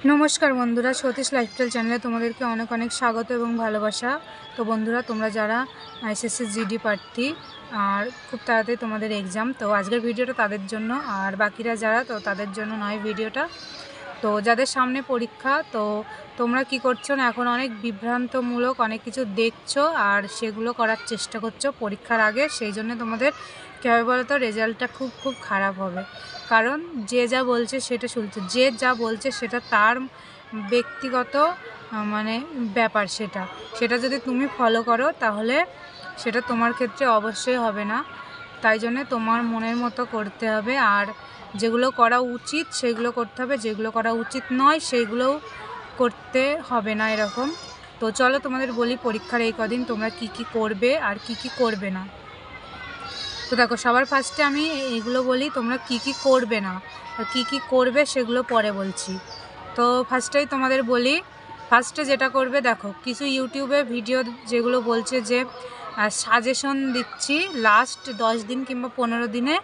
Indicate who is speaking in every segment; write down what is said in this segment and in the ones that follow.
Speaker 1: নমস্কার বন্ধুরা, সতীশ লাইফস্টাইল চ্যানেলে তোমাদেরকে অনেক অনেক স্বাগত এবং ভালোবাসা। তো বন্ধুরা, তোমরা যারা এসএসসি জিডি প্রার্থী আর খুব তাড়াতাড়ি তোমাদের এক্সাম, তো আজকের ভিডিওটা তাদের জন্য, আর বাকিরা যারা তো তাদের জন্য নয় ভিডিওটা। তো যাদের সামনে পরীক্ষা, তো তোমরা কি করছো না, এখন অনেক বিভ্রান্তমূলক অনেক কিছু দেখছো আর সেগুলো করার চেষ্টা করছো পরীক্ষার আগে। সেই জন্য তোমাদের কী হবে বলো তো, রেজাল্টটা খুব খারাপ হবে। কারণ যে যা বলছে সেটা শুনছে, যে যা বলছে সেটা তার ব্যক্তিগত মানে ব্যাপার। সেটা যদি তুমি ফলো করো তাহলে সেটা তোমার ক্ষেত্রে অবশ্যই হবে না। তাই জন্যে তোমার মনের মতো করতে হবে, আর যেগুলো করা উচিত সেগুলো করতে হবে, যেগুলো করা উচিত নয় সেইগুলোও করতে হবে না এরকম। তো চলো তোমাদের বলি পরীক্ষার এই কদিন তোমরা কি কি করবে আর কি কি করবে না। তো দেখো, সবার ফার্স্টে আমি এগুলো বলি তোমরা কি কি করবে না, আর কি কি করবে সেগুলো পরে বলছি। তো ফার্স্টেই তোমাদের বলি, ফার্স্টে যেটা করবে, দেখো কিছু ইউটিউবে ভিডিও যেগুলো বলছে যে সাজেশন দিচ্ছি লাস্ট 10 দিন কিংবা 15 দিনে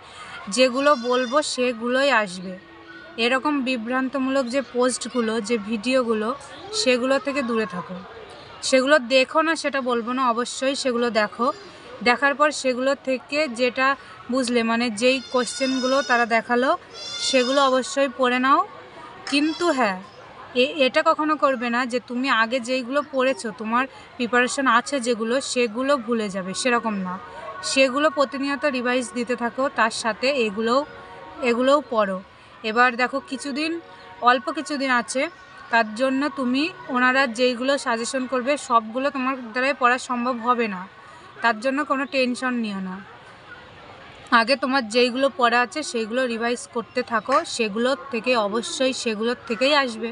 Speaker 1: যেগুলো বলবো সেগুলোই আসবে, এরকম বিভ্রান্তমূলক যে পোস্টগুলো, যে ভিডিওগুলো, সেগুলো থেকে দূরে থাকো। সেগুলো দেখো না সেটা বলবো না, অবশ্যই সেগুলো দেখো। দেখার পর সেগুলো থেকে যেটা বুঝলে, মানে যেই কোশ্চেনগুলো তারা দেখালো সেগুলো অবশ্যই পড়ে নাও। কিন্তু হ্যাঁ, এটা কখনো করবে না যে তুমি আগে যেইগুলো পড়েছো, তোমার প্রিপারেশন আছে যেগুলো, সেগুলো ভুলে যাবে, সেরকম না। সেগুলো প্রতিনিয়ত রিভাইজ দিতে থাকো, তার সাথে এগুলোও পড়ো। এবার দেখো, অল্প কিছুদিন আছে, তার জন্য তুমি ওনারা যেইগুলো সাজেশন করবে সবগুলো তোমার দ্বারাই পড়া সম্ভব হবে না, তার জন্য কোনো টেনশন নিও না। আগে তোমার যেইগুলো পড়া আছে সেইগুলো রিভাইজ করতে থাকো, সেগুলোর থেকেই আসবে।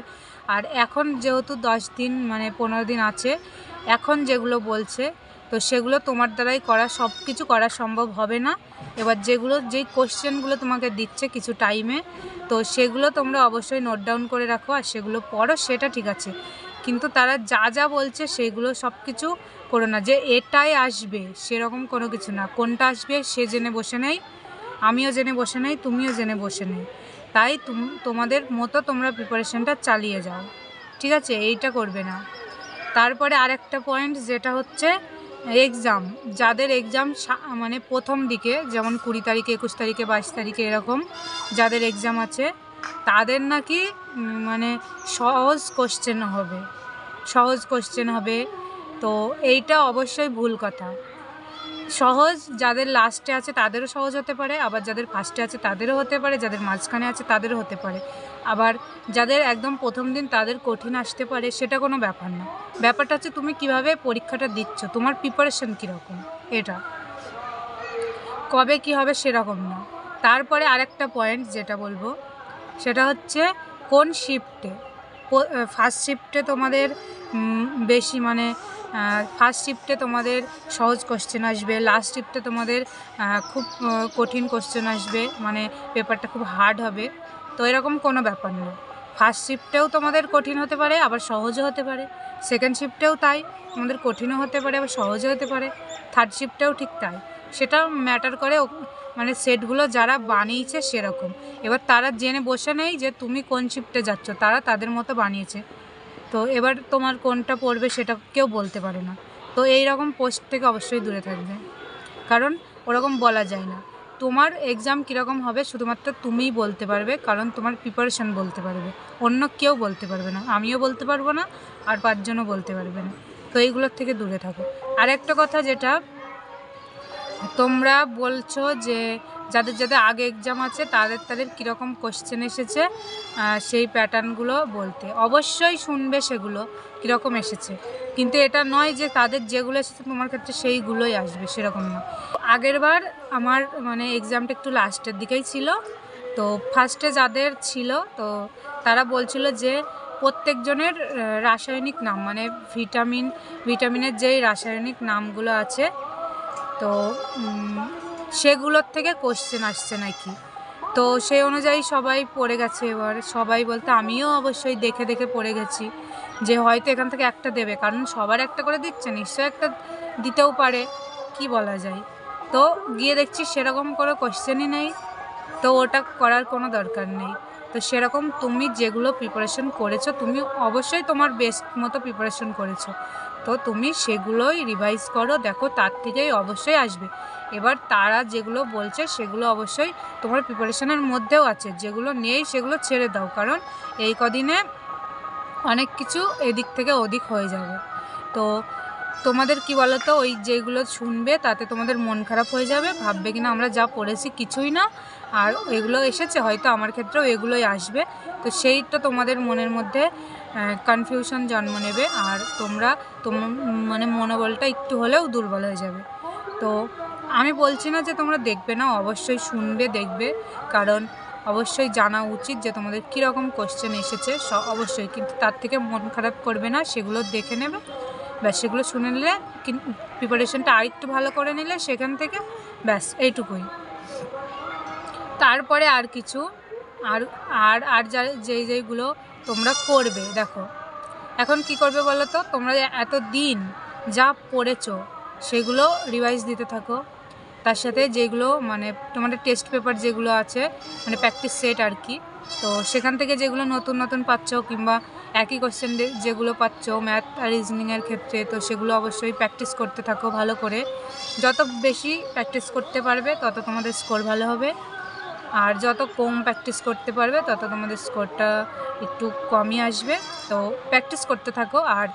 Speaker 1: আর এখন যেহেতু 10 দিন মানে 15 দিন আছে, এখন যেগুলো বলছে তো সেগুলো তোমার দ্বারাই সব কিছু করা সম্ভব হবে না। এবার যেই কোশ্চেনগুলো তোমাকে দিচ্ছে কিছু টাইমে, তো সেগুলো তোমরা অবশ্যই নোট ডাউন করে রাখো আর সেগুলো পড়ো, সেটা ঠিক আছে। কিন্তু তারা যা বলছে সেগুলো সব কিছু করো না, যে এটাই আসবে সেরকম কোনো কিছু না। কোনটা আসবে সে জেনে বসে নেই, আমিও জেনে বসে নেই, তুমিও জেনে বসে নেই। তাই তোমাদের মতো তোমরা প্রিপারেশনটা চালিয়ে যাও, ঠিক আছে? এইটা করবে না। তারপরে আরেকটা পয়েন্ট, যেটা হচ্ছে এক্সাম। যাদের এক্সাম মানে প্রথম দিকে, যেমন 20 তারিখে, 21 তারিখে, 22 তারিখে এরকম যাদের এক্সাম আছে, তাদের নাকি মানে সহজ কোশ্চেন হবে। তো এইটা অবশ্যই ভুল কথা। সহজ যাদের লাস্টে আছে তাদেরও সহজ হতে পারে, আবার যাদের ফার্স্টে আছে তাদেরও হতে পারে, যাদের মাঝখানে আছে তাদেরও হতে পারে, আবার যাদের একদম প্রথম দিন তাদের কঠিন আসতে পারে, সেটা কোনো ব্যাপার না। ব্যাপারটা হচ্ছে তুমি কিভাবে পরীক্ষাটা দিচ্ছ, তোমার প্রিপারেশন কীরকম, এটা কবে কি হবে সেরকম না। তারপরে আরেকটা পয়েন্ট যেটা বলবো, সেটা হচ্ছে কোন শিফটে। ফার্স্ট শিফটে তোমাদের বেশি মানে ফার্স্ট শিফটে তোমাদের সহজ কোশ্চেন আসবে, লাস্ট শিফটে তোমাদের খুব কঠিন কোশ্চেন আসবে, মানে পেপারটা খুব হার্ড হবে। তো এরকম কোনো ব্যাপার না। ফার্স্ট শিফটেও তোমাদের কঠিন হতে পারে, আবার সহজও হতে পারে। সেকেন্ড শিফটেও তাই, তোমাদের কঠিনও হতে পারে আবার সহজও হতে পারে। থার্ড শিফটেও ঠিক তাই। সেটা ম্যাটার করে মানে সেটগুলো যারা বানিয়েছে সেরকম। এবার তারা জেনে বসে নেই যে তুমি কোন শিফটে যাচ্ছ, তারা তাদের মতো বানিয়েছে। তো এবার তোমার কোনটা পড়বে সেটা কেউ বলতে পারে না। তো এই রকম পোস্ট থেকে অবশ্যই দূরে থাকবে, কারণ ওরকম বলা যায় না। তোমার এক্সাম কীরকম হবে শুধুমাত্র তুমিই বলতে পারবে, কারণ তোমার প্রিপারেশন বলতে পারবে, অন্য কেউ বলতে পারবে না। আমিও বলতে পারবো না, আর 5 জনও বলতে পারবে না। তো এইগুলোর থেকে দূরে থাকো। আর একটা কথা, যেটা তোমরা বলছো যে যাদের আগে এক্সাম আছে তাদের কীরকম কোশ্চেন এসেছে সেই প্যাটার্নগুলো বলতে, অবশ্যই শুনবে সেগুলো কীরকম এসেছে, কিন্তু এটা নয় যে তাদের যেগুলো এসেছে তোমার ক্ষেত্রে সেইগুলোই আসবে, সেরকম না। আগের বার আমার মানে এক্সামটা একটু লাস্টের দিকেই ছিল, তো ফার্স্টে যাদের ছিল তো তারা বলছিল যে প্রত্যেকজনের রাসায়নিক নাম, মানে ভিটামিনের যেই রাসায়নিক নামগুলো আছে, তো সেগুলোর থেকে কোশ্চেন আসছে নাকি। তো সেই অনুযায়ী সবাই পড়ে গেছে। এবার সবাই বলতে আমিও অবশ্যই দেখে পড়ে গেছি যে হয়তো এখান থেকে একটা দেবে, কারণ সবার একটা করে দিচ্ছে, নিশ্চয়ই একটা দিতেও পারে, কি বলা যায়। তো গিয়ে দেখছি সেরকম কোনো কোশ্চেনই নেই, তো ওটা করার কোনো দরকার নেই। তো সেরকম তুমি যেগুলো প্রিপারেশন করেছো তুমি অবশ্যই তোমার বেস্ট মতো প্রিপারেশন করেছো, তো তুমি সেগুলোই রিভাইজ করো, দেখো তার থেকেই অবশ্যই আসবে। এবার তারা যেগুলো বলছে সেগুলো অবশ্যই তোমার প্রিপারেশনের মধ্যেও আছে, যেগুলো নেই সেগুলো ছেড়ে দাও, কারণ এই কদিনে অনেক কিছু এদিক থেকে ওদিক হয়ে যাবে। তো তোমাদের কি বলো তো, ওই যেগুলো শুনবে তাতে তোমাদের মন খারাপ হয়ে যাবে, ভাববে কিনা আমরা যা পড়েছি কিছুই না, আর এগুলো এসেছে, হয়তো আমার ক্ষেত্রেও এগুলোই আসবে। তো সেইটা তোমাদের মনের মধ্যে কনফিউশন জন্ম নেবে, আর তোমরা মানে মনোবলটা একটু হলেও দুর্বল হয়ে যাবে। তো আমি বলছি না যে তোমরা দেখবে না, অবশ্যই শুনবে দেখবে, কারণ অবশ্যই জানা উচিত যে তোমাদের কীরকম কোশ্চেন এসেছে অবশ্যই, কিন্তু তার থেকে মন খারাপ করবে না, সেগুলো দেখে নেবে, ব্যাস সেগুলো শুনে নিলে, প্রিপারেশনটা আরেকটু ভালো করে নিলে সেখান থেকে, ব্যাস এইটুকুই। তারপরে আর কিছু আর আর আর যেইগুলো তোমরা করবে, দেখো এখন কি করবে বলো তো, তোমরা এত দিন যা পড়েছো সেগুলো রিভাইজ দিতে থাকো, তার সাথে যেগুলো মানে তোমাদের টেস্ট পেপার যেগুলো আছে, মানে প্র্যাকটিস সেট আর কি, তো সেখান থেকে যেগুলো নতুন নতুন পাচ্ছ, কিংবা একই কোশ্চেন যেগুলো পাচ্ছ ম্যাথ আর রিজনিংয়ের ক্ষেত্রে, তো সেগুলো অবশ্যই প্র্যাকটিস করতে থাকো ভালো করে। যত বেশি প্র্যাকটিস করতে পারবে তত তোমাদের স্কোর ভালো হবে, আর যত কম প্র্যাকটিস করতে পারবে তত তোমাদের স্কোরটা একটু কমই আসবে। তো প্র্যাকটিস করতে থাকো, আর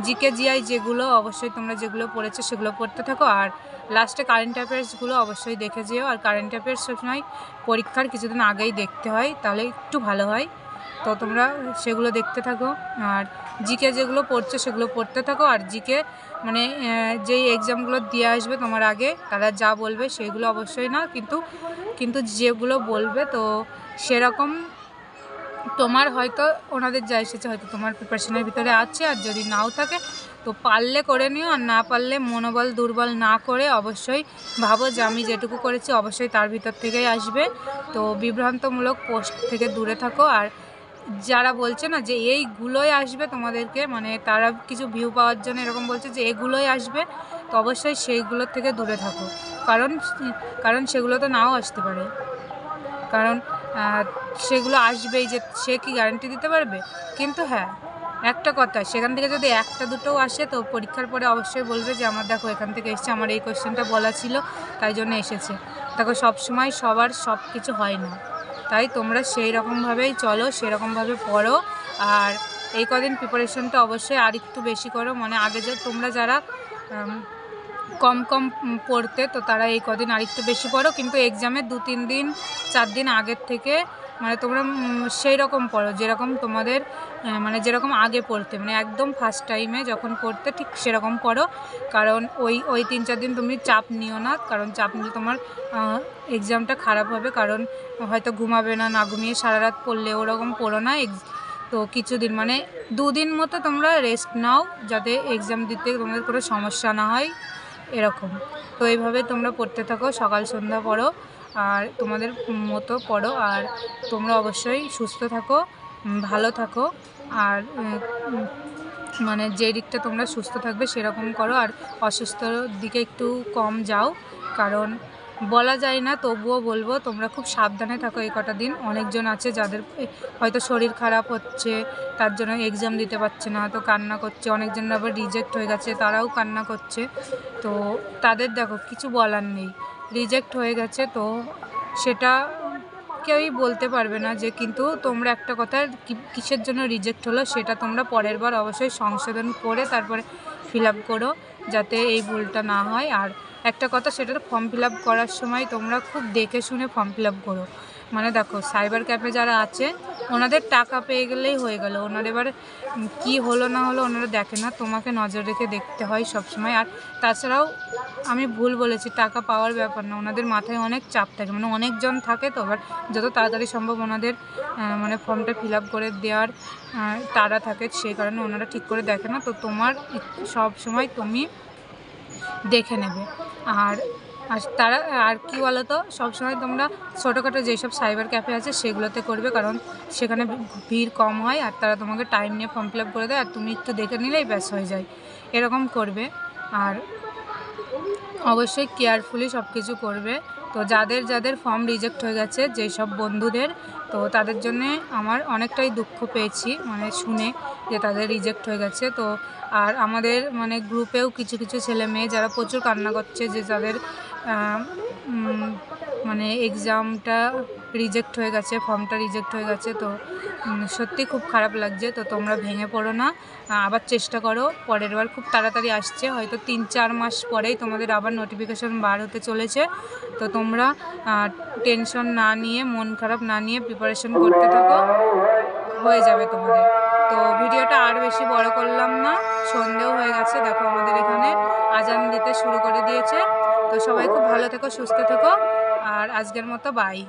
Speaker 1: জিকে জিআই যেগুলো অবশ্যই তোমরা যেগুলো পড়েছো সেগুলো পড়তে থাকো, আর লাস্টে কারেন্ট অ্যাফেয়ার্সগুলো অবশ্যই দেখে যেও, আর কারেন্ট অ্যাফেয়ার্স সবসময় পরীক্ষার কিছুদিন আগেই দেখতে হয়, তাহলে একটু ভালো হয়। তো তোমরা সেগুলো দেখতে থাকো, আর জিকে যেগুলো পড়ছো সেগুলো পড়তে থাকো, আর জিকে মানে যেই এক্সামগুলো দিয়ে আসবে তোমার আগে তারা যা বলবে সেগুলো অবশ্যই না, কিন্তু যেগুলো বলবে তো সেরকম তোমার হয়তো ওনাদের যা এসেছে হয়তো তোমার প্রিপারেশনের ভিতরে আছে, আর যদি নাও থাকে তো পারলে করে নিও, আর না পারলে মনোবল দুর্বল না করে অবশ্যই ভাবো যে আমি যেটুকু করেছি অবশ্যই তার ভিতর থেকেই আসবে। তো বিভ্রান্তমূলক পোস্ট থেকে দূরে থাকো, আর যারা বলছে না যে এইগুলোই আসবে তোমাদেরকে, মানে তারা কিছু ভিউ পাওয়ার জন্য এরকম বলছে যে এগুলোই আসবে, তো অবশ্যই সেইগুলোর থেকে দূরে থাকো, কারণ সেগুলো তো নাও আসতে পারে, কারণ সেগুলো আসবেই, যে সে কি গ্যারান্টি দিতে পারবে। কিন্তু হ্যাঁ একটা কথা, সেখান থেকে যদি একটা দুটোও আসে তো পরীক্ষার পরে অবশ্যই বলবে যে আমার দেখো এখান থেকে এসেছে, আমার এই কোয়েশ্চেনটা বলা ছিল তাই জন্য এসেছে। দেখো সবসময় সবার সব কিছু হয় না, তাই তোমরা সেই রকমভাবেই চলো, সেরকমভাবে পড়ো, আর এই কদিন প্রিপারেশনটা অবশ্যই আর একটু বেশি করো, মানে আগে যে তোমরা যারা কম পড়তে তো তারা এই কদিন আর একটু বেশি পড়ো, কিন্তু এক্সামের 2-3 দিন 4 দিন আগের থেকে মানে তোমরা সেই রকম পড়ো যেরকম তোমাদের মানে যেরকম আগে পড়তে, মানে একদম ফার্স্ট টাইমে যখন পড়তে ঠিক সেরকম পড়ো, কারণ ওই 3-4 দিন তুমি চাপ নিও না, কারণ চাপ নিলে তোমার এক্সামটা খারাপ হবে, কারণ হয়তো ঘুমাবে না ঘুমিয়ে সারা রাত পড়লে, ওরকম পড়ো না। তো কিছুদিন মানে 2 দিন মতো তোমরা রেস্ট নাও, যাতে এক্সাম দিতে তোমাদের কোনো সমস্যা না হয় এরকম। তো এইভাবে তোমরা পড়তে থাকো, সকাল সন্ধ্যা পড়ো, আর তোমাদের মতো পড়ো, আর তোমরা অবশ্যই সুস্থ থাকো, ভালো থাকো, আর মানে যে দিকটা তোমরা সুস্থ থাকবে সেরকম করো, আর অসুস্থর দিকে একটু কম যাও, কারণ বলা যায় না, তবুও বলবো তোমরা খুব সাবধানে থাকো এই কটা দিন। অনেকজন আছে যাদের হয়তো শরীর খারাপ হচ্ছে, তার জন্য এক্সাম দিতে পারছে না, তো কান্না করছে, অনেকজন আবার রিজেক্ট হয়ে গেছে তারাও কান্না করছে, তো তাদের দেখো কিছু বলার নেই, রিজেক্ট হয়ে গেছে তো সেটা কেউই বলতে পারবে না যে, কিন্তু তোমরা একটা কথা কিসের জন্য রিজেক্ট হলো সেটা তোমরা পরের বার অবশ্যই সংশোধন করে তারপরে ফিল আপ করো, যাতে এই ভুলটা না হয়। আর একটা কথা, সেটা ফর্ম ফিল আপ করার সময় তোমরা খুব দেখে শুনে ফর্ম ফিল আপ করো, মানে দেখো সাইবার ক্যাফে যারা আছে ওনাদের টাকা পেয়ে গেলেই হয়ে গেল, ওনার এবার কী হলো না হলো ওনারা দেখে না, তোমাকে নজর রেখে দেখতে হয় সবসময়। আর তাছাড়াও আমি ভুল বলেছি, টাকা পাওয়ার ব্যাপার না, ওনাদের মাথায় অনেক চাপ থাকে, মানে অনেকজন থাকে, তো এবার যত তাড়াতাড়ি সম্ভব ওনাদের মানে ফর্মটা ফিল আপ করে দেওয়ার তাড়া থাকে, সেই কারণে ওনারা ঠিক করে দেখে না। তো তোমার সব সময় তুমি দেখে নেবে। আর তারা আর কি বলো তো, সবসময় তোমরা ছোটোখাটো যেসব সাইবার ক্যাফে আছে সেগুলোতে করবে, কারণ সেখানে ভিড় কম হয়, আর তারা তোমাকে টাইম নিয়ে ফর্ম ফিল আপ করে দেয়, আর তুমি একটু দেখে নিলেই ব্যাস হয়ে যায়, এরকম করবে। আর অবশ্যই কেয়ারফুলি সব কিছু করবে, তো যাদের যাদের ফর্ম রিজেক্ট হয়ে গেছে যেসব বন্ধুদের, তো তাদের জন্যে আমার অনেকটাই দুঃখ পেয়েছি মানে শুনে যে তাদের রিজেক্ট হয়ে গেছে। তো আর আমাদের মানে গ্রুপেও কিছু কিছু ছেলে মেয়ে যারা প্রচুর কান্না করছে যে তাদের মানে এক্সামটা রিজেক্ট হয়ে গেছে, ফর্মটা রিজেক্ট হয়ে গেছে। তো সত্যি খুব খারাপ লাগছে। তো তোমরা ভেঙে পড়ো না, আবার চেষ্টা করো, পরের বার খুব তাড়াতাড়ি আসছে, হয়তো 3-4 মাস পরেই তোমাদের আবার নোটিফিকেশন বার হতে চলেছে। তো তোমরা টেনশন না নিয়ে, মন খারাপ না নিয়ে প্রিপারেশন করতে থাকো, হয়ে যাবে তোমাদের। তো ভিডিওটা আর বেশি বড় করলাম না, সন্ধেও হয়ে গেছে, দেখো আমাদের এখানে আজান দিতে শুরু করে দিয়েছে। তো সবাই খুব ভালো থেকো, সুস্থ থেকো, আর আজকের মতো বাই।